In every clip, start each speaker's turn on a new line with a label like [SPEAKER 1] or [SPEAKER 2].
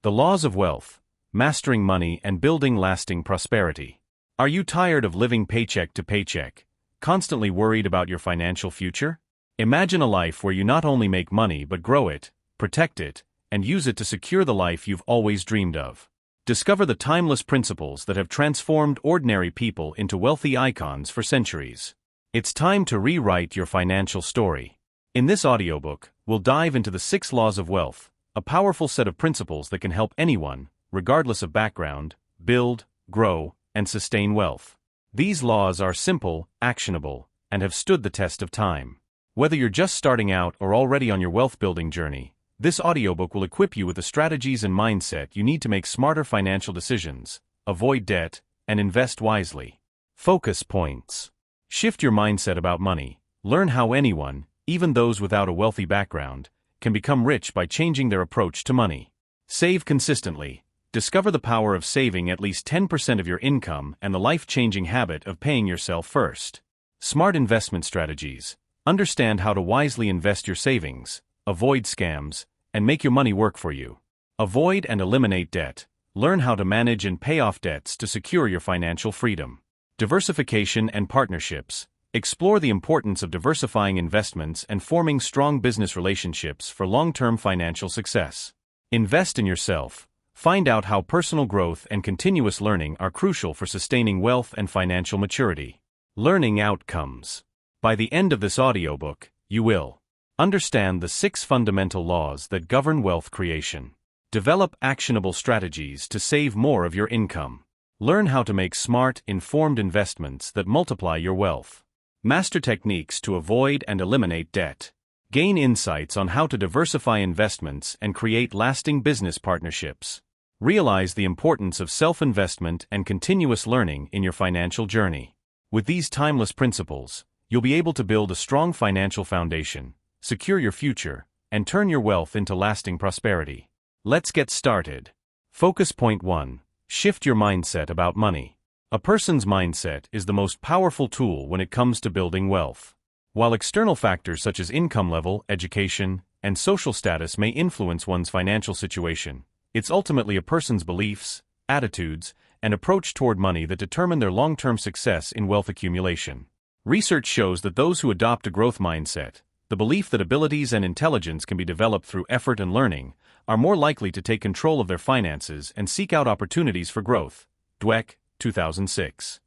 [SPEAKER 1] The Laws of Wealth: Mastering Money and Building Lasting Prosperity. Are you tired of living paycheck to paycheck, constantly worried about your financial future? Imagine a life where you not only make money but grow it, protect it, and use it to secure the life you've always dreamed of. Discover the timeless principles that have transformed ordinary people into wealthy icons for centuries. It's time to rewrite your financial story. In this audiobook, we'll dive into the 6 Laws of Wealth, a powerful set of principles that can help anyone, regardless of background, build, grow, and sustain wealth. These laws are simple, actionable, and have stood the test of time. Whether you're just starting out or already on your wealth-building journey, this audiobook will equip you with the strategies and mindset you need to make smarter financial decisions, avoid debt, and invest wisely. Focus points. Shift your mindset about money. Learn how anyone, even those without a wealthy background, can become rich by changing their approach to money. Save consistently. Discover the power of saving at least 10% of your income and the life-changing habit of paying yourself first. Smart investment strategies. Understand how to wisely invest your savings, avoid scams, and make your money work for you. Avoid and eliminate debt. Learn how to manage and pay off debts to secure your financial freedom. Diversification and partnerships. Explore the importance of diversifying investments and forming strong business relationships for long-term financial success. Invest in yourself. Find out how personal growth and continuous learning are crucial for sustaining wealth and financial maturity. Learning outcomes. By the end of this audiobook, you will understand the 6 fundamental laws that govern wealth creation. Develop actionable strategies to save more of your income. Learn how to make smart, informed investments that multiply your wealth. Master techniques to avoid and eliminate debt. Gain insights on how to diversify investments and create lasting business partnerships. Realize the importance of self-investment and continuous learning in your financial journey. With these timeless principles, you'll be able to build a strong financial foundation, secure your future, and turn your wealth into lasting prosperity. Let's get started. Focus point 1. Shift your mindset about money. A person's mindset is the most powerful tool when it comes to building wealth. While external factors such as income level, education, and social status may influence one's financial situation, it's ultimately a person's beliefs, attitudes, and approach toward money that determine their long-term success in wealth accumulation. Research shows that those who adopt a growth mindset, the belief that abilities and intelligence can be developed through effort and learning, are more likely to take control of their finances and seek out opportunities for growth. Dweck, 2006.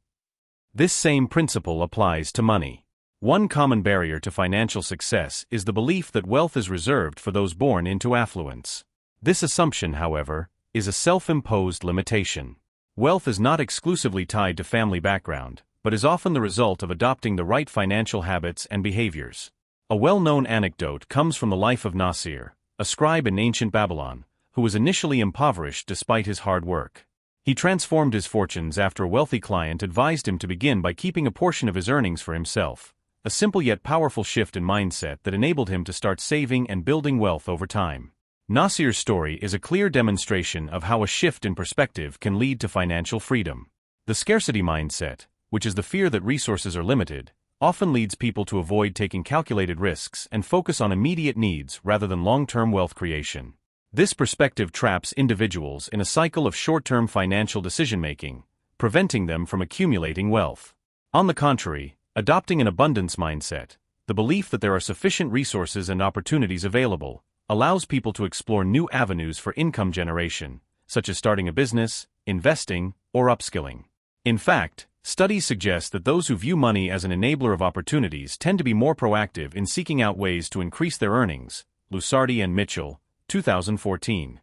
[SPEAKER 1] This same principle applies to money. One common barrier to financial success is the belief that wealth is reserved for those born into affluence. This assumption, however, is a self-imposed limitation. Wealth is not exclusively tied to family background, but is often the result of adopting the right financial habits and behaviors. A well-known anecdote comes from the life of Nasir, a scribe in ancient Babylon, who was initially impoverished despite his hard work. He transformed his fortunes after a wealthy client advised him to begin by keeping a portion of his earnings for himself, a simple yet powerful shift in mindset that enabled him to start saving and building wealth over time. Nasir's story is a clear demonstration of how a shift in perspective can lead to financial freedom. The scarcity mindset, which is the fear that resources are limited, often leads people to avoid taking calculated risks and focus on immediate needs rather than long-term wealth creation. This perspective traps individuals in a cycle of short-term financial decision-making, preventing them from accumulating wealth. On the contrary, adopting an abundance mindset, the belief that there are sufficient resources and opportunities available, allows people to explore new avenues for income generation, such as starting a business, investing, or upskilling. In fact, studies suggest that those who view money as an enabler of opportunities tend to be more proactive in seeking out ways to increase their earnings. Lusardi and Mitchell, 2014.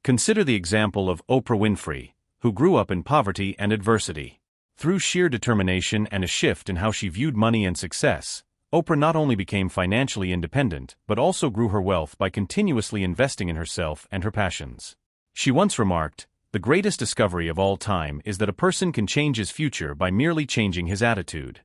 [SPEAKER 1] Consider the example of Oprah Winfrey, who grew up in poverty and adversity. Through sheer determination and a shift in how she viewed money and success, Oprah not only became financially independent but also grew her wealth by continuously investing in herself and her passions. She once remarked, "The greatest discovery of all time is that a person can change his future by merely changing his attitude."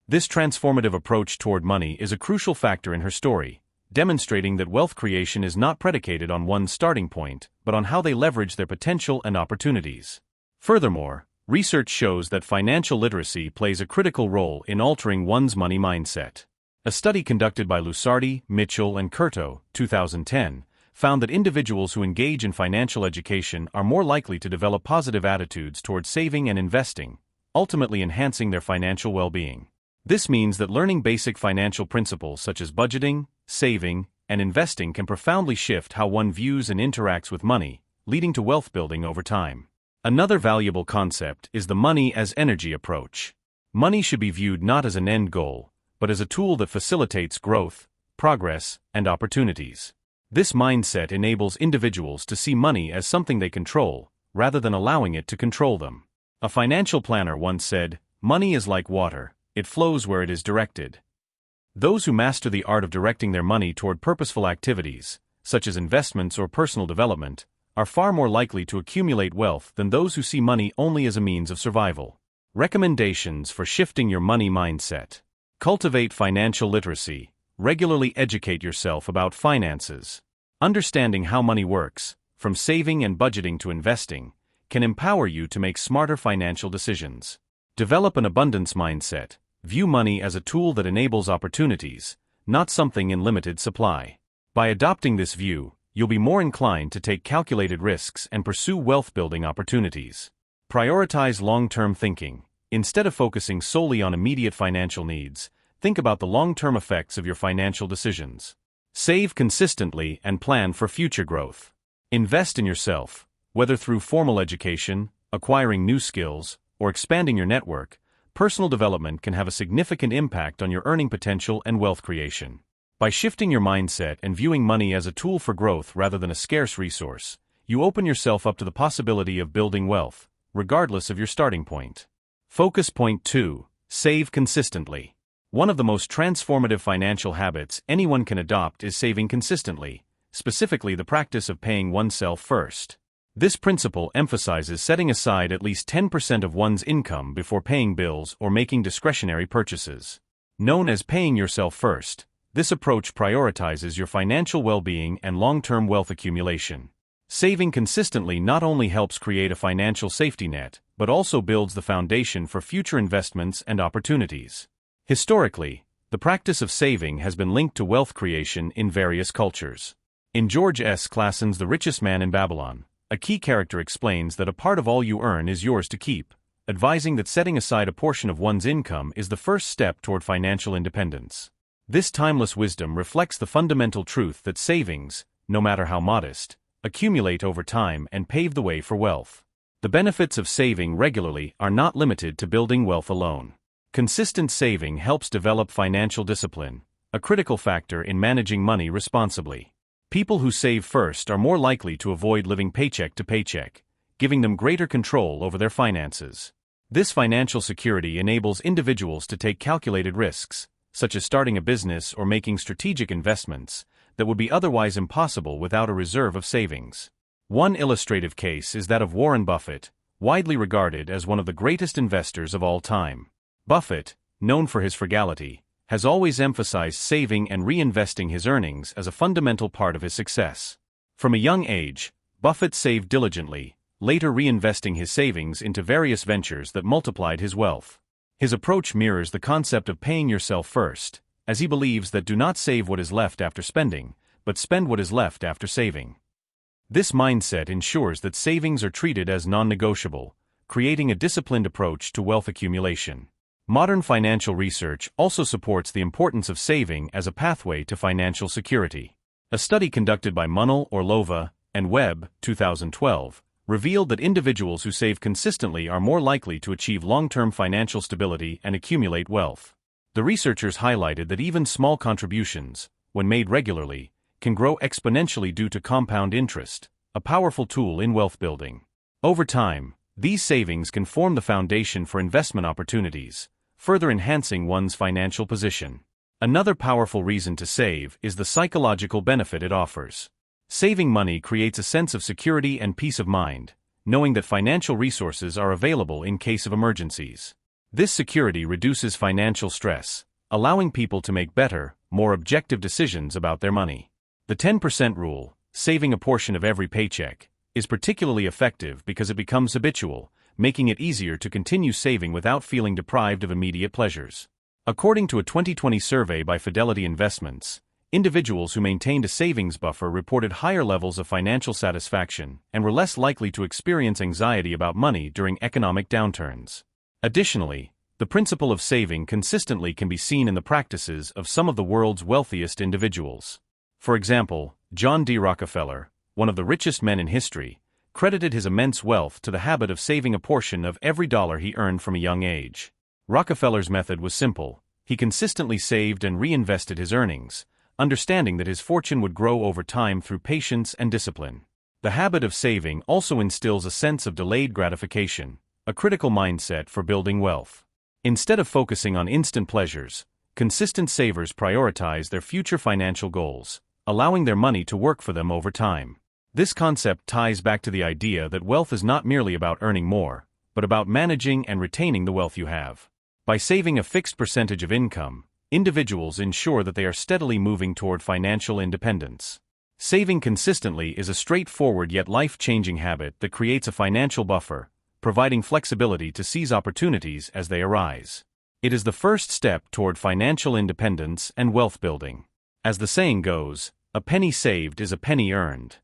[SPEAKER 1] This transformative approach toward money is a crucial factor in her story, demonstrating that wealth creation is not predicated on one's starting point, but on how they leverage their potential and opportunities. Furthermore, research shows that financial literacy plays a critical role in altering one's money mindset. A study conducted by Lusardi, Mitchell, and Curto, 2010, found that individuals who engage in financial education are more likely to develop positive attitudes towards saving and investing, ultimately enhancing their financial well-being. This means that learning basic financial principles such as budgeting, saving, and investing can profoundly shift how one views and interacts with money, leading to wealth building over time. Another valuable concept is the money as energy approach. Money should be viewed not as an end goal, but as a tool that facilitates growth, progress, and opportunities. This mindset enables individuals to see money as something they control, rather than allowing it to control them. A financial planner once said, "Money is like water, it flows where it is directed." Those who master the art of directing their money toward purposeful activities, such as investments or personal development, are far more likely to accumulate wealth than those who see money only as a means of survival. Recommendations for shifting your money mindset. Cultivate financial literacy. Regularly educate yourself about finances. Understanding how money works, from saving and budgeting to investing, can empower you to make smarter financial decisions. Develop an abundance mindset. View money as a tool that enables opportunities, not something in limited supply. By adopting this view, you'll be more inclined to take calculated risks and pursue wealth-building opportunities. Prioritize long-term thinking. Instead of focusing solely on immediate financial needs, think about the long-term effects of your financial decisions. Save consistently and plan for future growth. Invest in yourself, whether through formal education, acquiring new skills, or expanding your network. Personal development can have a significant impact on your earning potential and wealth creation. By shifting your mindset and viewing money as a tool for growth rather than a scarce resource, you open yourself up to the possibility of building wealth, regardless of your starting point. Focus point 2. Save consistently. One of the most transformative financial habits anyone can adopt is saving consistently, specifically the practice of paying oneself first. This principle emphasizes setting aside at least 10% of one's income before paying bills or making discretionary purchases. Known as paying yourself first, this approach prioritizes your financial well-being and long-term wealth accumulation. Saving consistently not only helps create a financial safety net, but also builds the foundation for future investments and opportunities. Historically, the practice of saving has been linked to wealth creation in various cultures. In George S. Clason's The Richest Man in Babylon, a key character explains that a part of all you earn is yours to keep, advising that setting aside a portion of one's income is the first step toward financial independence. This timeless wisdom reflects the fundamental truth that savings, no matter how modest, accumulate over time and pave the way for wealth. The benefits of saving regularly are not limited to building wealth alone. Consistent saving helps develop financial discipline, a critical factor in managing money responsibly. People who save first are more likely to avoid living paycheck to paycheck, giving them greater control over their finances. This financial security enables individuals to take calculated risks, such as starting a business or making strategic investments, that would be otherwise impossible without a reserve of savings. One illustrative case is that of Warren Buffett, widely regarded as one of the greatest investors of all time. Buffett, known for his frugality, has always emphasized saving and reinvesting his earnings as a fundamental part of his success. From a young age, Buffett saved diligently, later reinvesting his savings into various ventures that multiplied his wealth. His approach mirrors the concept of paying yourself first, as he believes that do not save what is left after spending, but spend what is left after saving. This mindset ensures that savings are treated as non-negotiable, creating a disciplined approach to wealth accumulation. Modern financial research also supports the importance of saving as a pathway to financial security. A study conducted by Munnell, Orlova, and Webb, 2012, revealed that individuals who save consistently are more likely to achieve long-term financial stability and accumulate wealth. The researchers highlighted that even small contributions, when made regularly, can grow exponentially due to compound interest, a powerful tool in wealth building. Over time, these savings can form the foundation for investment opportunities, further enhancing one's financial position. Another powerful reason to save is the psychological benefit it offers. Saving money creates a sense of security and peace of mind, knowing that financial resources are available in case of emergencies. This security reduces financial stress, allowing people to make better, more objective decisions about their money. The 10% rule, saving a portion of every paycheck, is particularly effective because it becomes habitual, making it easier to continue saving without feeling deprived of immediate pleasures. According to a 2020 survey by Fidelity Investments, Individuals who maintained a savings buffer reported higher levels of financial satisfaction and were less likely to experience anxiety about money during economic downturns. Additionally, the principle of saving consistently can be seen in the practices of some of the world's wealthiest individuals. For example, John D. Rockefeller, one of the richest men in history, credited his immense wealth to the habit of saving a portion of every dollar he earned from a young age. Rockefeller's method was simple. He consistently saved and reinvested his earnings, understanding that his fortune would grow over time through patience and discipline. The habit of saving also instills a sense of delayed gratification, a critical mindset for building wealth. Instead of focusing on instant pleasures, consistent savers prioritize their future financial goals, allowing their money to work for them over time. This concept ties back to the idea that wealth is not merely about earning more, but about managing and retaining the wealth you have. By saving a fixed percentage of income, individuals ensure that they are steadily moving toward financial independence. Saving consistently is a straightforward yet life-changing habit that creates a financial buffer, providing flexibility to seize opportunities as they arise. It is the first step toward financial independence and wealth building. As the saying goes, a penny saved is a penny earned.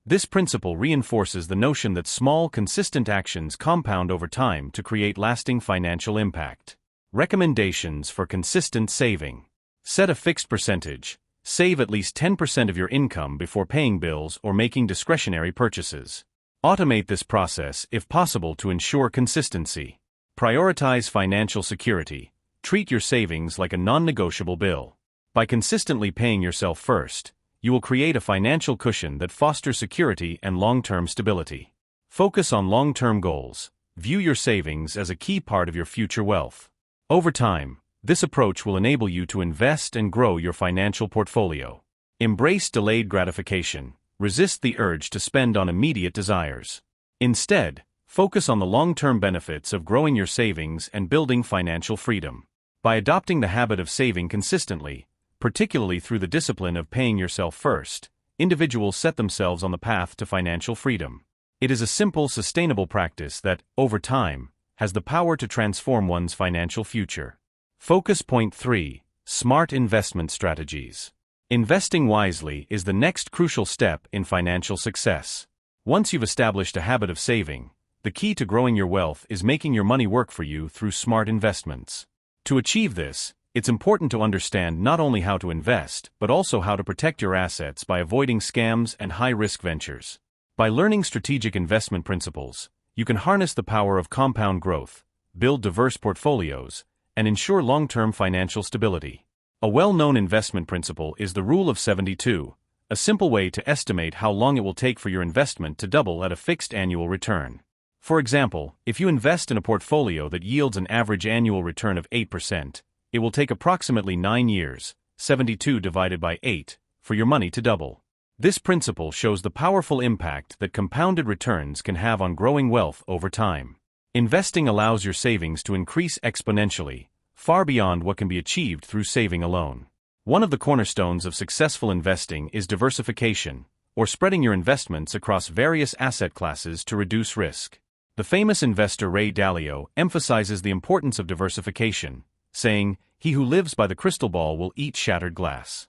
[SPEAKER 1] This principle reinforces the notion that small, consistent actions compound over time to create lasting financial impact. Recommendations for consistent saving. Set a fixed percentage. Save at least 10% of your income before paying bills or making discretionary purchases. Automate this process if possible to ensure consistency. Prioritize financial security. Treat your savings like a non-negotiable bill. By consistently paying yourself first, you will create a financial cushion that fosters security and long-term stability. Focus on long-term goals. View your savings as a key part of your future wealth. Over time, this approach will enable you to invest and grow your financial portfolio. Embrace delayed gratification. Resist the urge to spend on immediate desires. Instead, focus on the long-term benefits of growing your savings and building financial freedom. By adopting the habit of saving consistently, particularly through the discipline of paying yourself first, individuals set themselves on the path to financial freedom. It is a simple, sustainable practice that, over time, has the power to transform one's financial future. Focus point 3. Smart investment strategies. Investing wisely is the next crucial step in financial success. Once you've established a habit of saving, the key to growing your wealth is making your money work for you through smart investments. To achieve this, it's important to understand not only how to invest, but also how to protect your assets by avoiding scams and high-risk ventures. By learning strategic investment principles, you can harness the power of compound growth, build diverse portfolios, and ensure long-term financial stability. A well-known investment principle is the Rule of 72, a simple way to estimate how long it will take for your investment to double at a fixed annual return. For example, if you invest in a portfolio that yields an average annual return of 8%, it will take approximately 9 years, 72 divided by 8, for your money to double. This principle shows the powerful impact that compounded returns can have on growing wealth over time. Investing allows your savings to increase exponentially, far beyond what can be achieved through saving alone. One of the cornerstones of successful investing is diversification, or spreading your investments across various asset classes to reduce risk. The famous investor Ray Dalio emphasizes the importance of diversification, saying, "He who lives by the crystal ball will eat shattered glass."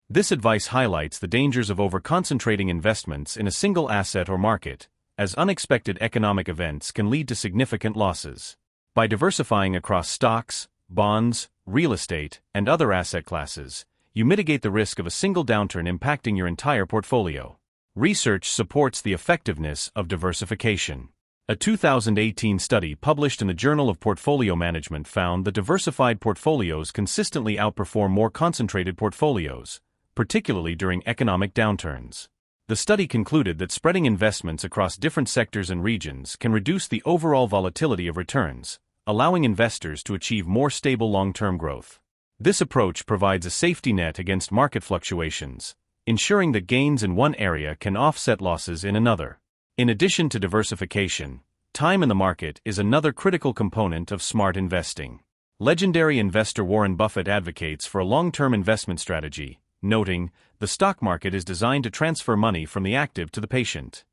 [SPEAKER 1] This advice highlights the dangers of over-concentrating investments in a single asset or market, as unexpected economic events can lead to significant losses. By diversifying across stocks, bonds, real estate, and other asset classes, you mitigate the risk of a single downturn impacting your entire portfolio. Research supports the effectiveness of diversification. A 2018 study published in the Journal of Portfolio Management found that diversified portfolios consistently outperform more concentrated portfolios, particularly during economic downturns. The study concluded that spreading investments across different sectors and regions can reduce the overall volatility of returns, allowing investors to achieve more stable long-term growth. This approach provides a safety net against market fluctuations, ensuring that gains in one area can offset losses in another. In addition to diversification, time in the market is another critical component of smart investing. Legendary investor Warren Buffett advocates for a long-term investment strategy, noting, "The stock market is designed to transfer money from the active to the patient."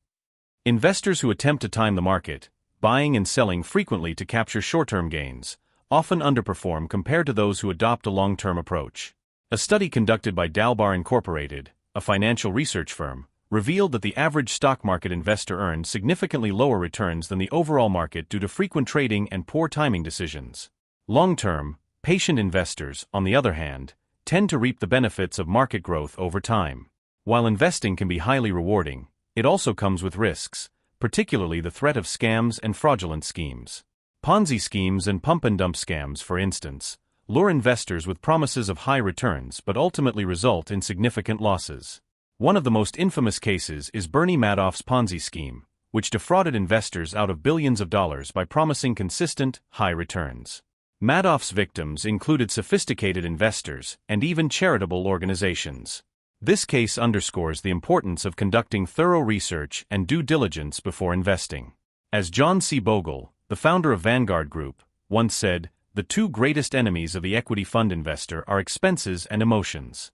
[SPEAKER 1] Investors who attempt to time the market, buying and selling frequently to capture short-term gains, often underperform compared to those who adopt a long-term approach. A study conducted by Dalbar Incorporated, a financial research firm, revealed that the average stock market investor earned significantly lower returns than the overall market due to frequent trading and poor timing decisions. Long-term, patient investors, on the other hand, tend to reap the benefits of market growth over time. While investing can be highly rewarding, it also comes with risks, particularly the threat of scams and fraudulent schemes. Ponzi schemes and pump-and-dump scams, for instance, lure investors with promises of high returns but ultimately result in significant losses. One of the most infamous cases is Bernie Madoff's Ponzi scheme, which defrauded investors out of billions of dollars by promising consistent, high returns. Madoff's victims included sophisticated investors and even charitable organizations. This case underscores the importance of conducting thorough research and due diligence before investing. As John C. Bogle, the founder of Vanguard Group, once said, "The two greatest enemies of the equity fund investor are expenses and emotions."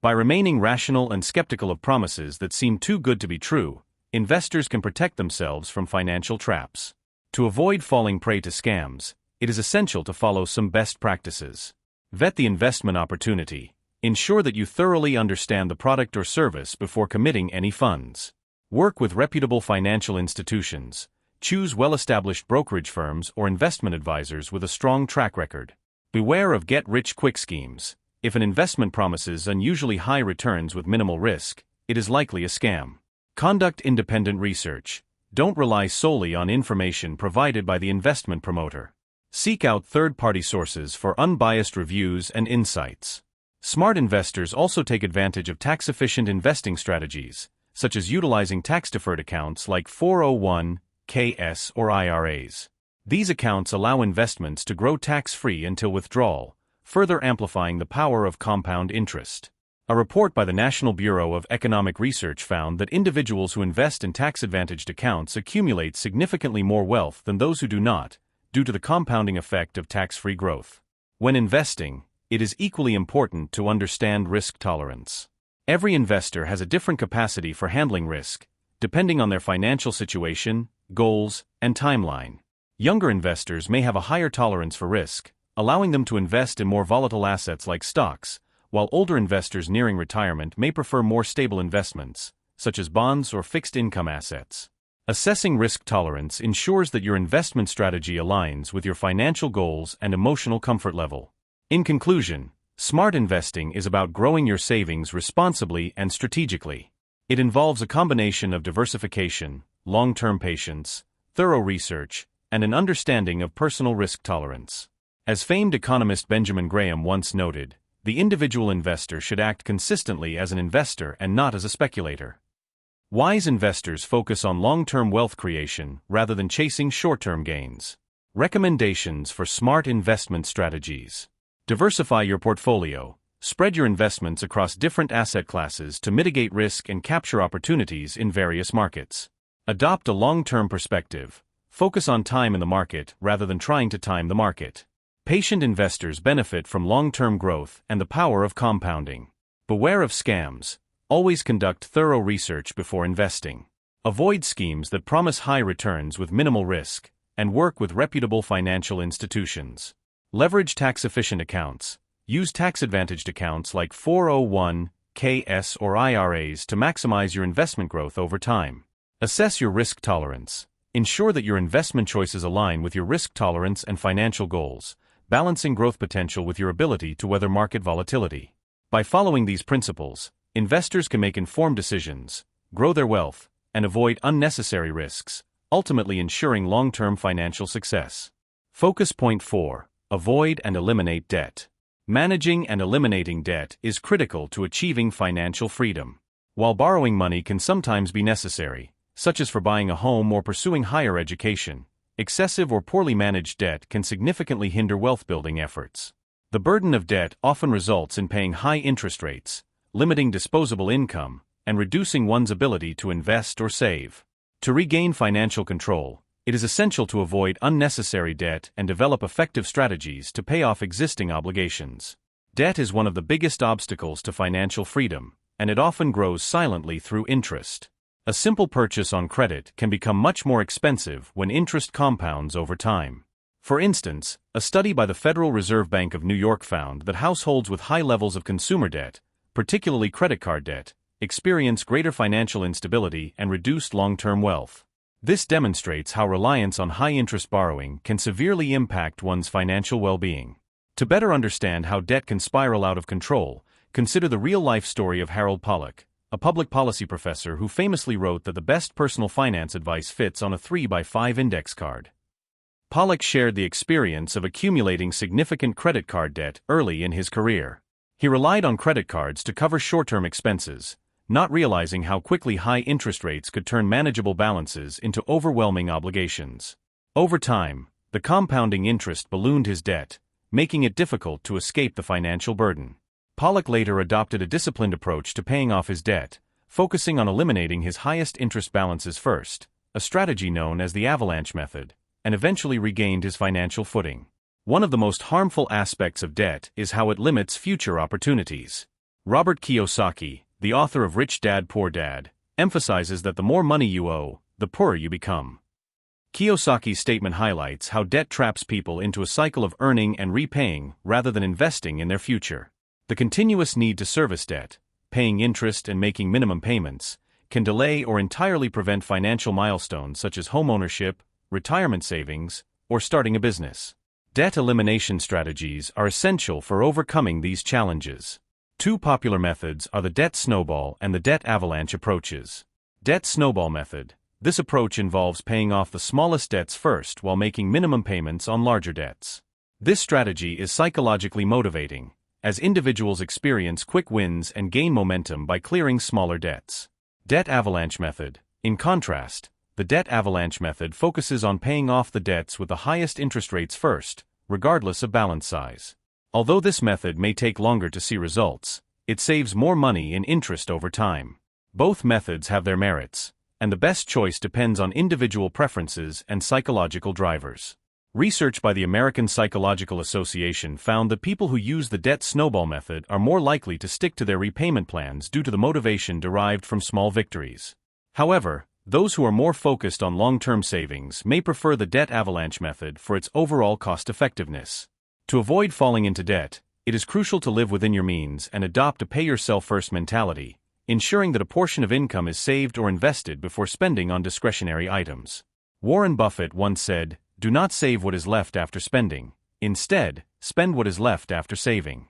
[SPEAKER 1] By remaining rational and skeptical of promises that seem too good to be true, investors can protect themselves from financial traps. To avoid falling prey to scams, it is essential to follow some best practices. Vet the investment opportunity. Ensure that you thoroughly understand the product or service before committing any funds. Work with reputable financial institutions. Choose well-established brokerage firms or investment advisors with a strong track record. Beware of get-rich-quick schemes. If an investment promises unusually high returns with minimal risk, it is likely a scam. Conduct independent research. Don't rely solely on information provided by the investment promoter. Seek out third-party sources for unbiased reviews and insights. Smart investors also take advantage of tax-efficient investing strategies, such as utilizing tax-deferred accounts like 401(k)s or IRAs. These accounts allow investments to grow tax-free until withdrawal, further amplifying the power of compound interest. A report by the National Bureau of Economic Research found that individuals who invest in tax-advantaged accounts accumulate significantly more wealth than those who do not, due to the compounding effect of tax-free growth. When investing, it is equally important to understand risk tolerance. Every investor has a different capacity for handling risk, depending on their financial situation, goals, and timeline. Younger investors may have a higher tolerance for risk, allowing them to invest in more volatile assets like stocks, while older investors nearing retirement may prefer more stable investments, such as bonds or fixed-income assets. Assessing risk tolerance ensures that your investment strategy aligns with your financial goals and emotional comfort level. In conclusion, smart investing is about growing your savings responsibly and strategically. It involves a combination of diversification, long-term patience, thorough research, and an understanding of personal risk tolerance. As famed economist Benjamin Graham once noted, the individual investor should act consistently as an investor and not as a speculator. Wise investors focus on long-term wealth creation rather than chasing short-term gains. Recommendations for smart investment strategies. Diversify your portfolio. Spread your investments across different asset classes to mitigate risk and capture opportunities in various markets. Adopt a long-term perspective. Focus on time in the market rather than trying to time the market. Patient investors benefit from long-term growth and the power of compounding. Beware of scams. Always conduct thorough research before investing. Avoid schemes that promise high returns with minimal risk, and work with reputable financial institutions. Leverage tax-efficient accounts. Use tax-advantaged accounts like 401(k)s or IRAs to maximize your investment growth over time. Assess your risk tolerance. Ensure that your investment choices align with your risk tolerance and financial goals, balancing growth potential with your ability to weather market volatility. By following these principles, investors can make informed decisions, grow their wealth, and avoid unnecessary risks, ultimately ensuring long-term financial success. Focus point 4. Avoid and eliminate debt. Managing and eliminating debt is critical to achieving financial freedom. While borrowing money can sometimes be necessary, such as for buying a home or pursuing higher education, excessive or poorly managed debt can significantly hinder wealth-building efforts. The burden of debt often results in paying high interest rates, limiting disposable income, and reducing one's ability to invest or save. To regain financial control, it is essential to avoid unnecessary debt and develop effective strategies to pay off existing obligations. Debt is one of the biggest obstacles to financial freedom, and it often grows silently through interest. A simple purchase on credit can become much more expensive when interest compounds over time. For instance, a study by the Federal Reserve Bank of New York found that households with high levels of consumer debt, particularly credit card debt, experience greater financial instability and reduced long-term wealth. This demonstrates how reliance on high-interest borrowing can severely impact one's financial well-being. To better understand how debt can spiral out of control, consider the real-life story of Harold Pollack, a public policy professor who famously wrote that the best personal finance advice fits on a 3x5 index card. Pollack shared the experience of accumulating significant credit card debt early in his career. He relied on credit cards to cover short-term expenses, not realizing how quickly high interest rates could turn manageable balances into overwhelming obligations. Over time, the compounding interest ballooned his debt, making it difficult to escape the financial burden. Pollack later adopted a disciplined approach to paying off his debt, focusing on eliminating his highest interest balances first, a strategy known as the avalanche method, and eventually regained his financial footing. One of the most harmful aspects of debt is how it limits future opportunities. Robert Kiyosaki, the author of Rich Dad Poor Dad, emphasizes that the more money you owe, the poorer you become. Kiyosaki's statement highlights how debt traps people into a cycle of earning and repaying rather than investing in their future. The continuous need to service debt, paying interest and making minimum payments, can delay or entirely prevent financial milestones such as homeownership, retirement savings, or starting a business. Debt elimination strategies are essential for overcoming these challenges. Two popular methods are the debt snowball and the debt avalanche approaches. Debt snowball method. This approach involves paying off the smallest debts first while making minimum payments on larger debts. This strategy is psychologically motivating, as individuals experience quick wins and gain momentum by clearing smaller debts. Debt avalanche method. In contrast, the debt avalanche method focuses on paying off the debts with the highest interest rates first, regardless of balance size. Although this method may take longer to see results, it saves more money in interest over time. Both methods have their merits, and the best choice depends on individual preferences and psychological drivers. Research by the American Psychological Association found that people who use the debt snowball method are more likely to stick to their repayment plans due to the motivation derived from small victories. However, those who are more focused on long-term savings may prefer the debt avalanche method for its overall cost-effectiveness. To avoid falling into debt, it is crucial to live within your means and adopt a pay-yourself-first mentality, ensuring that a portion of income is saved or invested before spending on discretionary items. Warren Buffett once said, "Do not save what is left after spending. Instead, spend what is left after saving."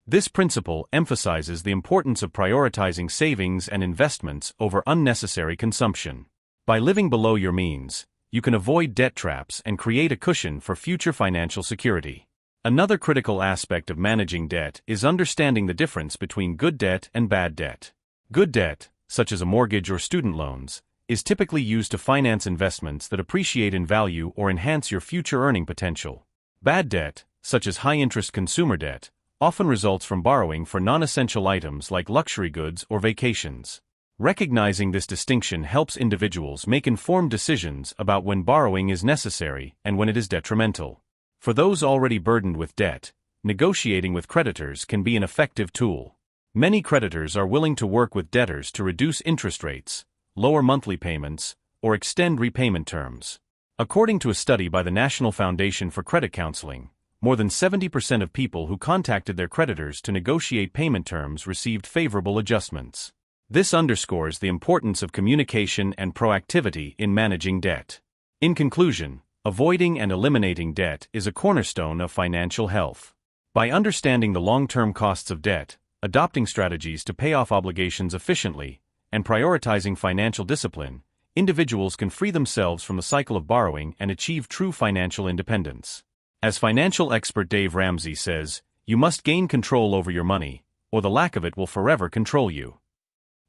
[SPEAKER 1] This principle emphasizes the importance of prioritizing savings and investments over unnecessary consumption. By living below your means, you can avoid debt traps and create a cushion for future financial security. Another critical aspect of managing debt is understanding the difference between good debt and bad debt. Good debt, such as a mortgage or student loans, is typically used to finance investments that appreciate in value or enhance your future earning potential. Bad debt, such as high-interest consumer debt, often results from borrowing for non-essential items like luxury goods or vacations. Recognizing this distinction helps individuals make informed decisions about when borrowing is necessary and when it is detrimental. For those already burdened with debt, negotiating with creditors can be an effective tool. Many creditors are willing to work with debtors to reduce interest rates, lower monthly payments, or extend repayment terms. According to a study by the National Foundation for Credit Counseling, more than 70% of people who contacted their creditors to negotiate payment terms received favorable adjustments. This underscores the importance of communication and proactivity in managing debt. In conclusion, avoiding and eliminating debt is a cornerstone of financial health. By understanding the long-term costs of debt, adopting strategies to pay off obligations efficiently, and prioritizing financial discipline, individuals can free themselves from the cycle of borrowing and achieve true financial independence. As financial expert Dave Ramsey says, you must gain control over your money, or the lack of it will forever control you.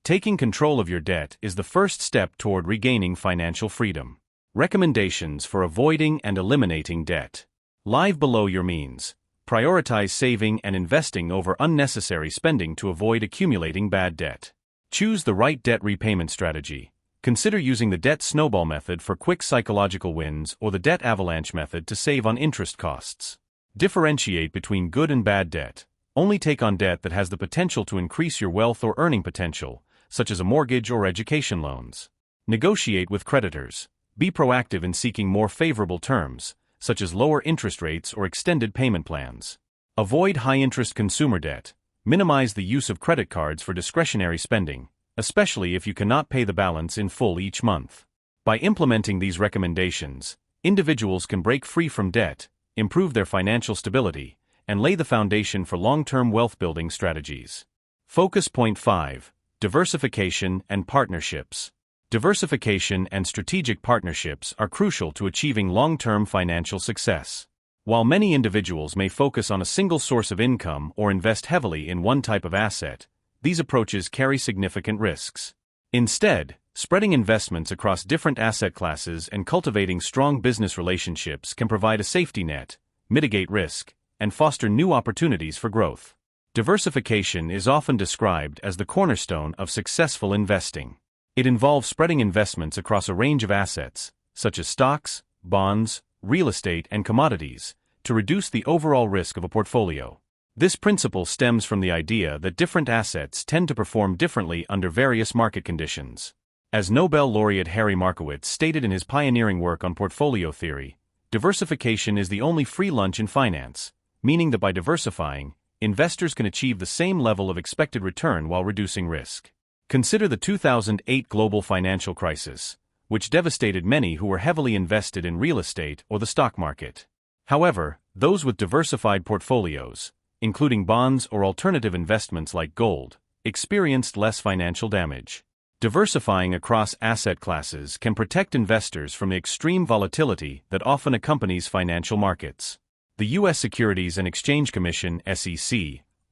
[SPEAKER 1] Taking control of your debt is the first step toward regaining financial freedom. Recommendations for avoiding and eliminating debt. Live below your means. Prioritize saving and investing over unnecessary spending to avoid accumulating bad debt. Choose the right debt repayment strategy. Consider using the debt snowball method for quick psychological wins or the debt avalanche method to save on interest costs. Differentiate between good and bad debt. Only take on debt that has the potential to increase your wealth or earning potential, such as a mortgage or education loans. Negotiate with creditors. Be proactive in seeking more favorable terms, such as lower interest rates or extended payment plans. Avoid high-interest consumer debt. Minimize the use of credit cards for discretionary spending, especially if you cannot pay the balance in full each month. By implementing these recommendations, individuals can break free from debt, improve their financial stability, and lay the foundation for long-term wealth-building strategies. Focus point 5. Diversification and partnerships. Diversification and strategic partnerships are crucial to achieving long-term financial success. While many individuals may focus on a single source of income or invest heavily in one type of asset, these approaches carry significant risks. Instead, spreading investments across different asset classes and cultivating strong business relationships can provide a safety net, mitigate risk, and foster new opportunities for growth. Diversification is often described as the cornerstone of successful investing. It involves spreading investments across a range of assets, such as stocks, bonds, real estate, and commodities, to reduce the overall risk of a portfolio. This principle stems from the idea that different assets tend to perform differently under various market conditions. As Nobel laureate Harry Markowitz stated in his pioneering work on portfolio theory, diversification is the only free lunch in finance, meaning that by diversifying, investors can achieve the same level of expected return while reducing risk. Consider the 2008 global financial crisis, which devastated many who were heavily invested in real estate or the stock market. However, those with diversified portfolios, including bonds or alternative investments like gold, experienced less financial damage. Diversifying across asset classes can protect investors from the extreme volatility that often accompanies financial markets. The U.S. Securities and Exchange Commission (SEC)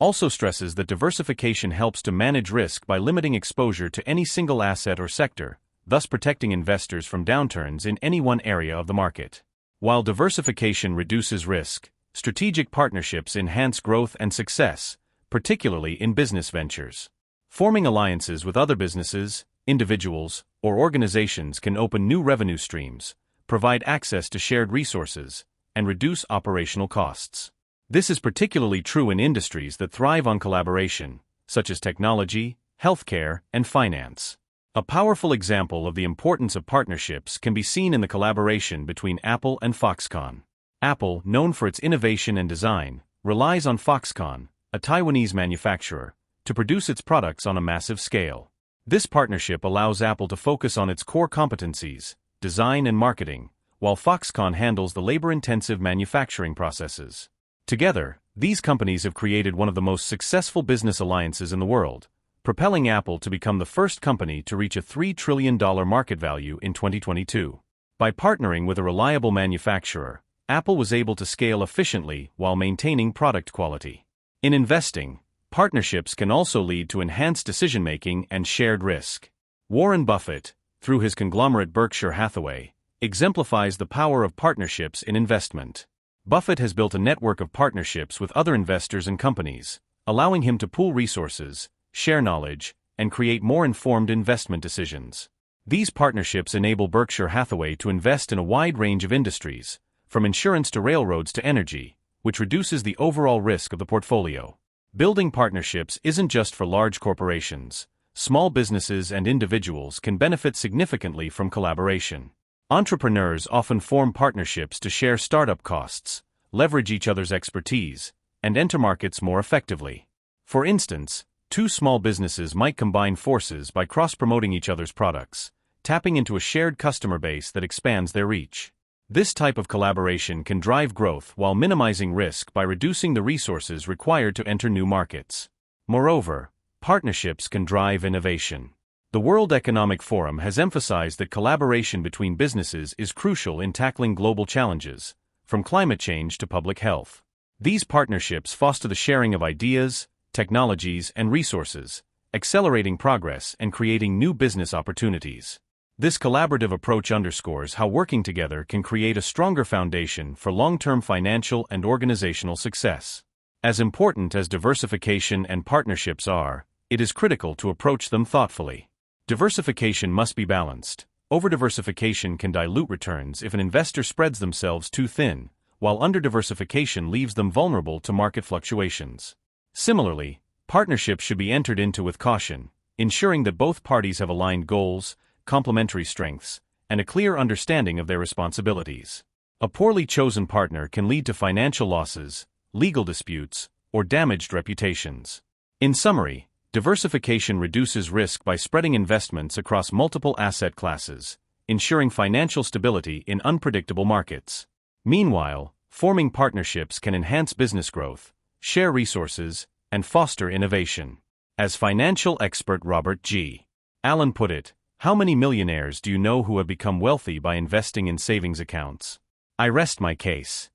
[SPEAKER 1] also stresses that diversification helps to manage risk by limiting exposure to any single asset or sector, thus protecting investors from downturns in any one area of the market. While diversification reduces risk, strategic partnerships enhance growth and success, particularly in business ventures. Forming alliances with other businesses, individuals, or organizations can open new revenue streams, provide access to shared resources, and reduce operational costs. This is particularly true in industries that thrive on collaboration, such as technology, healthcare, and finance. A powerful example of the importance of partnerships can be seen in the collaboration between Apple and Foxconn. Apple, known for its innovation and design, relies on Foxconn, a Taiwanese manufacturer, to produce its products on a massive scale. This partnership allows Apple to focus on its core competencies, design and marketing, while Foxconn handles the labor-intensive manufacturing processes. Together, these companies have created one of the most successful business alliances in the world, propelling Apple to become the first company to reach a $3 trillion market value in 2022. By partnering with a reliable manufacturer, Apple was able to scale efficiently while maintaining product quality. In investing, partnerships can also lead to enhanced decision-making and shared risk. Warren Buffett, through his conglomerate Berkshire Hathaway, exemplifies the power of partnerships in investment. Buffett has built a network of partnerships with other investors and companies, allowing him to pool resources, share knowledge, and create more informed investment decisions. These partnerships enable Berkshire Hathaway to invest in a wide range of industries, from insurance to railroads to energy, which reduces the overall risk of the portfolio. Building partnerships isn't just for large corporations. Small businesses and individuals can benefit significantly from collaboration. Entrepreneurs often form partnerships to share startup costs, leverage each other's expertise, and enter markets more effectively. For instance, two small businesses might combine forces by cross-promoting each other's products, tapping into a shared customer base that expands their reach. This type of collaboration can drive growth while minimizing risk by reducing the resources required to enter new markets. Moreover, partnerships can drive innovation. The World Economic Forum has emphasized that collaboration between businesses is crucial in tackling global challenges, from climate change to public health. These partnerships foster the sharing of ideas, technologies, and resources, accelerating progress and creating new business opportunities. This collaborative approach underscores how working together can create a stronger foundation for long-term financial and organizational success. As important as diversification and partnerships are, it is critical to approach them thoughtfully. Diversification must be balanced. Over-diversification can dilute returns if an investor spreads themselves too thin, while under-diversification leaves them vulnerable to market fluctuations. Similarly, partnerships should be entered into with caution, ensuring that both parties have aligned goals, complementary strengths, and a clear understanding of their responsibilities. A poorly chosen partner can lead to financial losses, legal disputes, or damaged reputations. In summary, diversification reduces risk by spreading investments across multiple asset classes, ensuring financial stability in unpredictable markets. Meanwhile, forming partnerships can enhance business growth, share resources, and foster innovation. As financial expert Robert G. Allen put it, "How many millionaires do you know who have become wealthy by investing in savings accounts? I rest my case."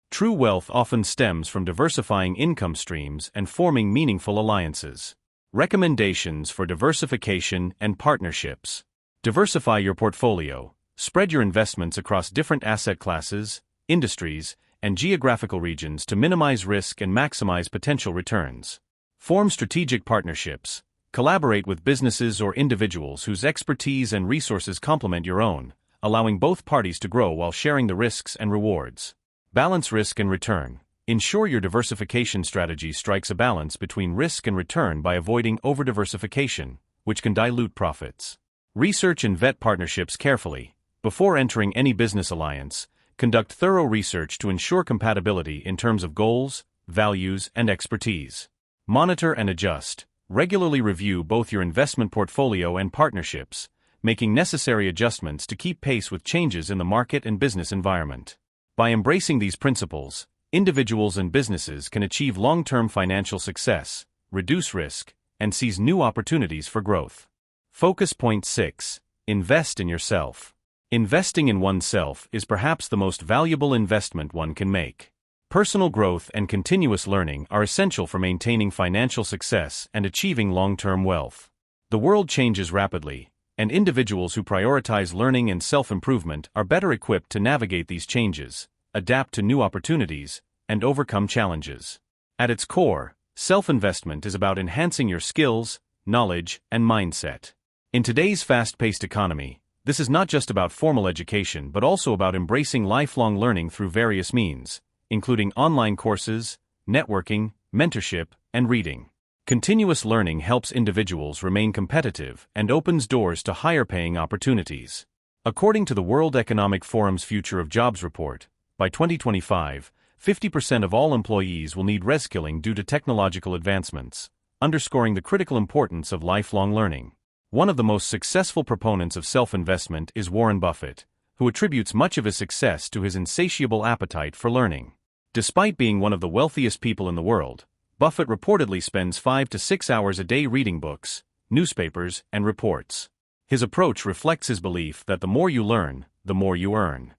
[SPEAKER 1] True wealth often stems from diversifying income streams and forming meaningful alliances. Recommendations for diversification and partnerships. Diversify your portfolio. Spread your investments across different asset classes, industries, and geographical regions to minimize risk and maximize potential returns. Form strategic partnerships. Collaborate with businesses or individuals whose expertise and resources complement your own, allowing both parties to grow while sharing the risks and rewards. Balance risk and return. Ensure your diversification strategy strikes a balance between risk and return by avoiding over-diversification, which can dilute profits. Research and vet partnerships carefully. Before entering any business alliance, conduct thorough research to ensure compatibility in terms of goals, values, and expertise. Monitor and adjust. Regularly review both your investment portfolio and partnerships, making necessary adjustments to keep pace with changes in the market and business environment. By embracing these principles, individuals and businesses can achieve long-term financial success, reduce risk, and seize new opportunities for growth. Focus point 6. Invest in yourself. Investing in oneself is perhaps the most valuable investment one can make. Personal growth and continuous learning are essential for maintaining financial success and achieving long-term wealth. The world changes rapidly, and individuals who prioritize learning and self-improvement are better equipped to navigate these changes, adapt to new opportunities, and overcome challenges. At its core, self-investment is about enhancing your skills, knowledge, and mindset. In today's fast-paced economy, this is not just about formal education but also about embracing lifelong learning through various means, including online courses, networking, mentorship, and reading. Continuous learning helps individuals remain competitive and opens doors to higher-paying opportunities. According to the World Economic Forum's Future of Jobs report, by 2025, 50% of all employees will need reskilling due to technological advancements, underscoring the critical importance of lifelong learning. One of the most successful proponents of self-investment is Warren Buffett, who attributes much of his success to his insatiable appetite for learning. Despite being one of the wealthiest people in the world, Buffett reportedly spends 5 to 6 hours a day reading books, newspapers, and reports. His approach reflects his belief that the more you learn, the more you earn.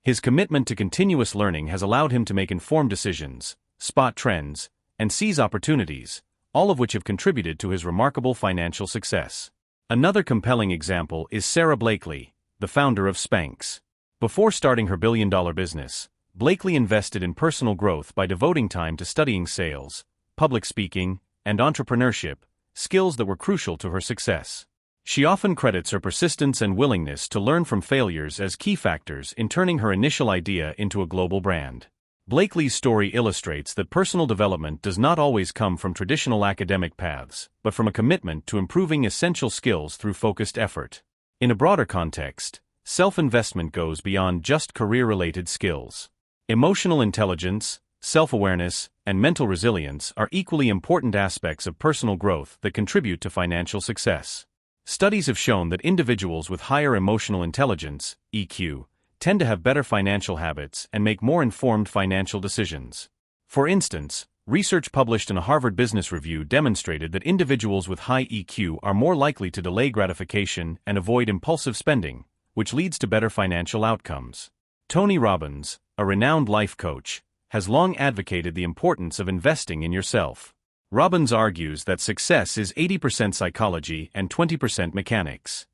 [SPEAKER 1] His commitment to continuous learning has allowed him to make informed decisions, spot trends, and seize opportunities, all of which have contributed to his remarkable financial success. Another compelling example is Sarah Blakely, the founder of Spanx. Before starting her billion-dollar business, Blakely invested in personal growth by devoting time to studying sales, public speaking, and entrepreneurship, skills that were crucial to her success. She often credits her persistence and willingness to learn from failures as key factors in turning her initial idea into a global brand. Blakely's story illustrates that personal development does not always come from traditional academic paths, but from a commitment to improving essential skills through focused effort. In a broader context, self-investment goes beyond just career-related skills. Emotional intelligence, self-awareness, and mental resilience are equally important aspects of personal growth that contribute to financial success. Studies have shown that individuals with higher emotional intelligence, EQ, tend to have better financial habits and make more informed financial decisions. For instance, research published in a Harvard Business Review demonstrated that individuals with high EQ are more likely to delay gratification and avoid impulsive spending, which leads to better financial outcomes. Tony Robbins, a renowned life coach, has long advocated the importance of investing in yourself. Robbins argues that success is 80% psychology and 20% mechanics.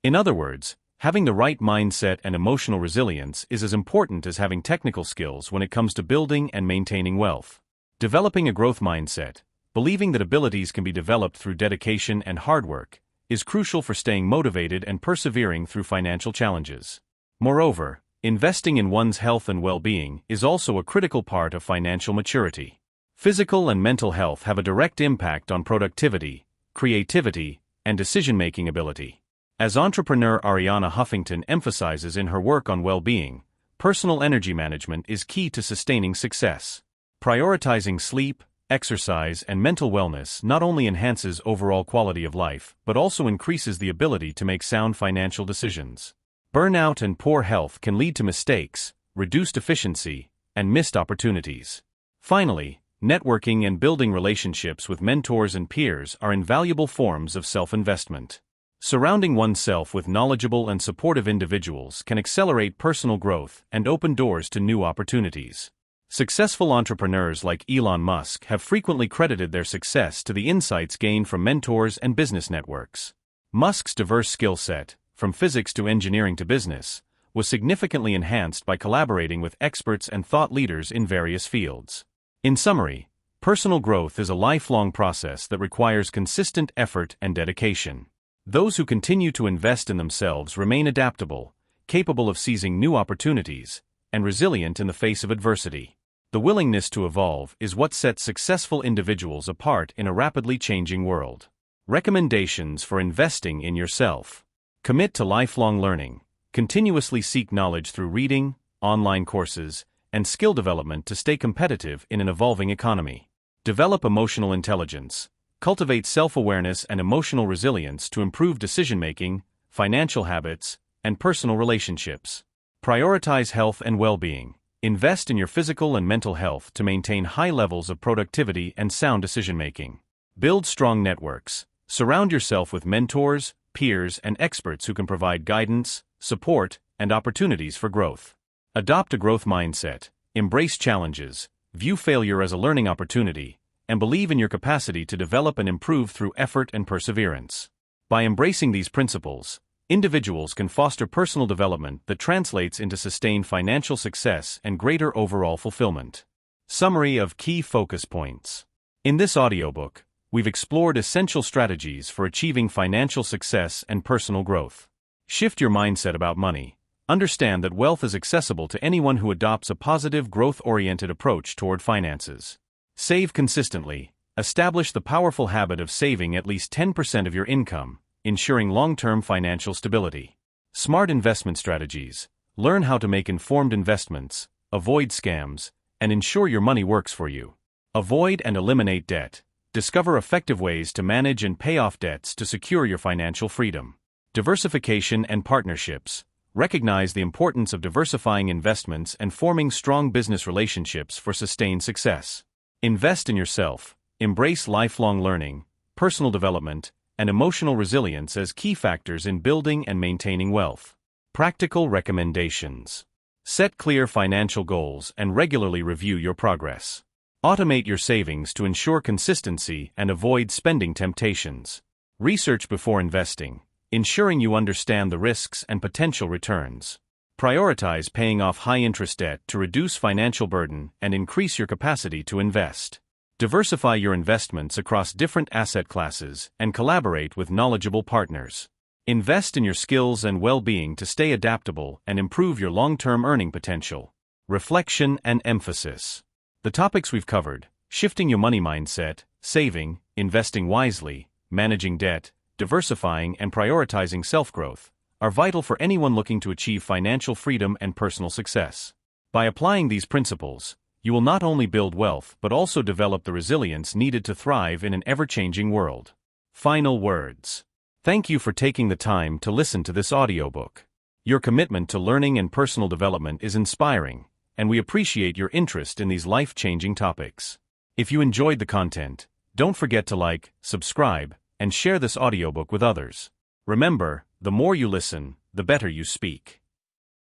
[SPEAKER 1] In other words, having the right mindset and emotional resilience is as important as having technical skills when it comes to building and maintaining wealth. Developing a growth mindset, believing that abilities can be developed through dedication and hard work, is crucial for staying motivated and persevering through financial challenges. Moreover, investing in one's health and well-being is also a critical part of financial maturity. Physical and mental health have a direct impact on productivity, creativity, and decision-making ability. As entrepreneur Arianna Huffington emphasizes in her work on well-being, personal energy management is key to sustaining success. Prioritizing sleep, exercise, and mental wellness not only enhances overall quality of life but also increases the ability to make sound financial decisions. Burnout and poor health can lead to mistakes, reduced efficiency, and missed opportunities. Finally, networking and building relationships with mentors and peers are invaluable forms of self-investment. Surrounding oneself with knowledgeable and supportive individuals can accelerate personal growth and open doors to new opportunities. Successful entrepreneurs like Elon Musk have frequently credited their success to the insights gained from mentors and business networks. Musk's diverse skill set, from physics to engineering to business, was significantly enhanced by collaborating with experts and thought leaders in various fields. In summary, personal growth is a lifelong process that requires consistent effort and dedication. Those who continue to invest in themselves remain adaptable, capable of seizing new opportunities, and resilient in the face of adversity. The willingness to evolve is what sets successful individuals apart in a rapidly changing world. Recommendations for investing in yourself. Commit to lifelong learning. Continuously seek knowledge through reading, online courses, and skill development to stay competitive in an evolving economy. Develop emotional intelligence. Cultivate self-awareness and emotional resilience to improve decision-making, financial habits, and personal relationships. Prioritize health and well-being. Invest in your physical and mental health to maintain high levels of productivity and sound decision-making. Build strong networks. Surround yourself with mentors, peers, and experts who can provide guidance, support, and opportunities for growth. Adopt a growth mindset. Embrace challenges. View failure as a learning opportunity, and believe in your capacity to develop and improve through effort and perseverance. By embracing these principles, individuals can foster personal development that translates into sustained financial success and greater overall fulfillment. Summary of key focus points. In this audiobook, we've explored essential strategies for achieving financial success and personal growth. Shift your mindset about money. Understand that wealth is accessible to anyone who adopts a positive, growth-oriented approach toward finances. Save consistently. Establish the powerful habit of saving at least 10% of your income, ensuring long-term financial stability. Smart investment strategies. Learn how to make informed investments, avoid scams, and ensure your money works for you. Avoid and eliminate debt. Discover effective ways to manage and pay off debts to secure your financial freedom. Diversification and partnerships. Recognize the importance of diversifying investments and forming strong business relationships for sustained success. Invest in yourself. Embrace lifelong learning, personal development, and emotional resilience as key factors in building and maintaining wealth. Practical recommendations. Set clear financial goals and regularly review your progress. Automate your savings to ensure consistency and avoid spending temptations. Research before investing, ensuring you understand the risks and potential returns. Prioritize paying off high-interest debt to reduce financial burden and increase your capacity to invest. Diversify your investments across different asset classes and collaborate with knowledgeable partners. Invest in your skills and well-being to stay adaptable and improve your long-term earning potential. Reflection and emphasis. The topics we've covered, shifting your money mindset, saving, investing wisely, managing debt, diversifying and prioritizing self-growth, are vital for anyone looking to achieve financial freedom and personal success. By applying these principles, you will not only build wealth but also develop the resilience needed to thrive in an ever-changing world. Final words. Thank you for taking the time to listen to this audiobook. Your commitment to learning and personal development is inspiring, and we appreciate your interest in these life-changing topics. If you enjoyed the content, don't forget to like, subscribe, and share this audiobook with others. Remember, the more you listen, the better you speak.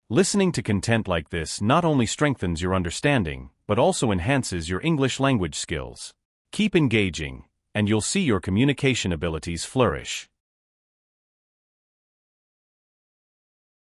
[SPEAKER 1] Listening to content like this not only strengthens your understanding, but also enhances your English language skills. Keep engaging, and you'll see your communication abilities flourish.